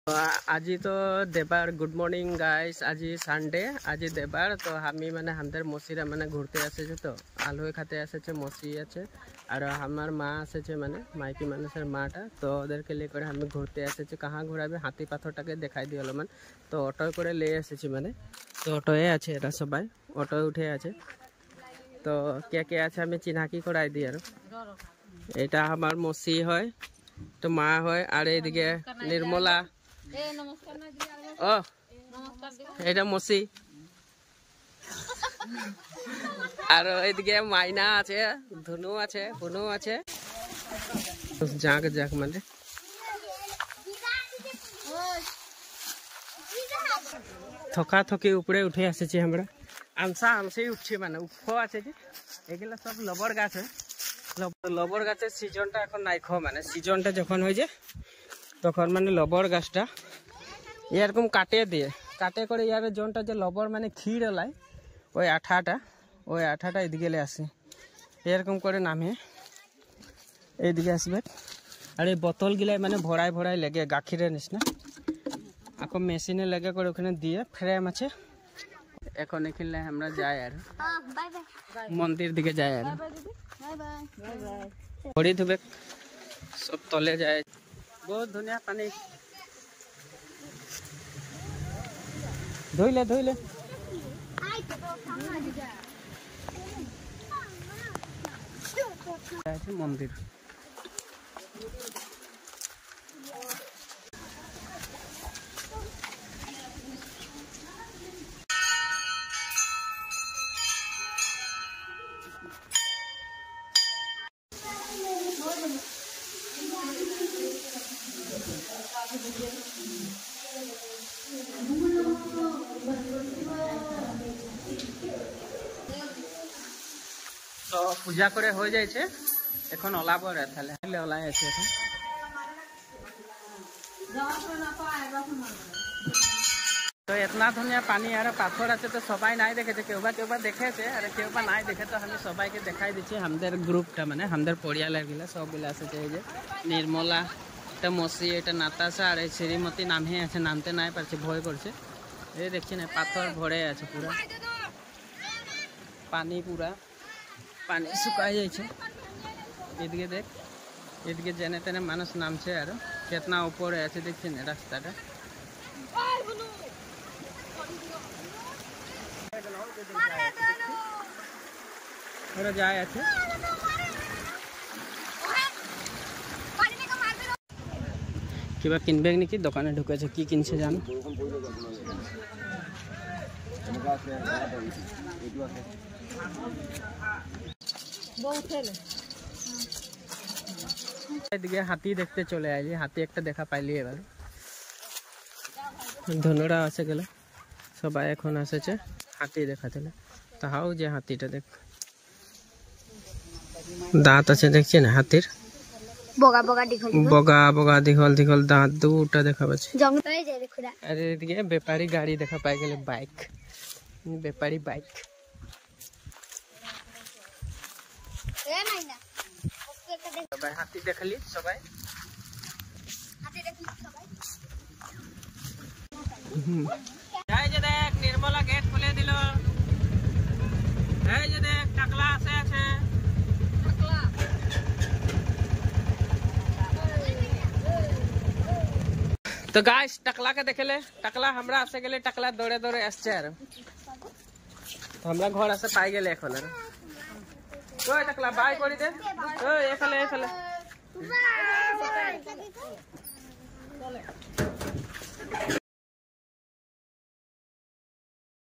आज तो देवार गुड मॉर्निंग गाइस। आज सानडे आज देवार तो हमी माने हमদের मसीरा माने घूरते आसे तो आलू खाते आसे मसी आछे और हमार मा आसे माने माइकी मानुषेर माटा तो ओदेरके लिए करे हमें घूरते आसे कहाँ घुराबे हाथी पाथरटाके देखाई दिए मान तो अटो करे ले एसेछि माने तो अटोए आछे एरा सबाई अटोए उठे आछे तो के के आछे आमि चिन्हाकी कराई दिई आरो एटा हमार मसी हय तो मा हय और एदिके निर्मला এটা মসি আর এদিকে মাইনা আছে ধনু আছে বুনু আছে যাক যাক মানে থকা থকি উপরে উঠে আসছে আমরা আমসা আমসেই উঠছি মানে উফ আছে যে এগুলা সব লবর গাছ লবর গাছের সিজনটা এখন নাই খো মানে সিজনটা যখন হয়ে যায় তখন মানে লবর গাছটা এরকম কাটে দিয়ে কাটে করে ইয়ার জোনটা যে লবর মানে ক্ষীর লাই ওই আঠাটা এদিকে আসে এরকম করে নামে এইদিকে আসবে আর এই বোতল গিলাই মানে ভরাই ভরাই লেগে গাখিরের নিচিনা আকৌ মেশিনে লেগে করে ওখানে দিয়ে ফ্রেম আছে এখন এখানে আমরা যাই আর মন্দির দিকে যাই আর ভরি ধুবে সব তলে যায় बहुत धुनिया पानी धोइले धोइले मंदिर तो पूजा करे हो जाए छे এখন ওলাবো রে তাহলে ওলাই আছে এখন तो इतना धुनिया पानी আর পাথর আছে তো সবাই নাই দেখেছে কেউবা দেখেছে আর কেউবা নাই দেখে তো আমি সবাইকে দেখাই দিচ্ছি আমাদের গ্রুপটা মানে আমাদের পরিয়ালের গিলা সবগুলা আছে এই যে নির্মলা এটা মসি এটা নাতাশা আর এই শ্রীমতী নামে আছে নামতে নাই পারছে ভয় করছে এই দেখছেন পাথর ভরে আছে পুরা পানি পুরা पानी सुखाई जाइए एदिके देख एदिके जेने तेने मानुष नामছে আর कितना ऊपर আছে দেখছেন রাস্তাটা ওরা যায় আছে কিবা কিনবে নাকি দোকানে ঢুকেছে কি কিনছে জানো এদিকে হাতি দেখতে চলে আইলি হাতি একটা দেখা পাইলি এবার ধনুরা আছে গেলে সবাই এখন আসেছে হাতি দেখাতে তাহাও যে হাতিটা দেখ দাঁত আছে দেখছেন হাতির বগা বগা দীঘল দীঘল দাঁত দুটা দেখা পাচ্ছে আর এদিকে ব্যাপারী গাড়ি দেখা পাই গেলে বাইক ব্যাপারী বাইক সবাই হাতি দেখলি সবাই এই যে দেখ নির্মলা গেট খুলে দিল এই যে দেখ টাকলা আছে টাকলা তো গাইস টাকলাকে দেখলে টাকলা আমরা আসে গেলে টাকলা দৌড়ে দৌড়ে আসছে আর আমরা ঘর আসে পাই গেলে এখন আর ওই টাকলা বাই করে দে ওই এখানে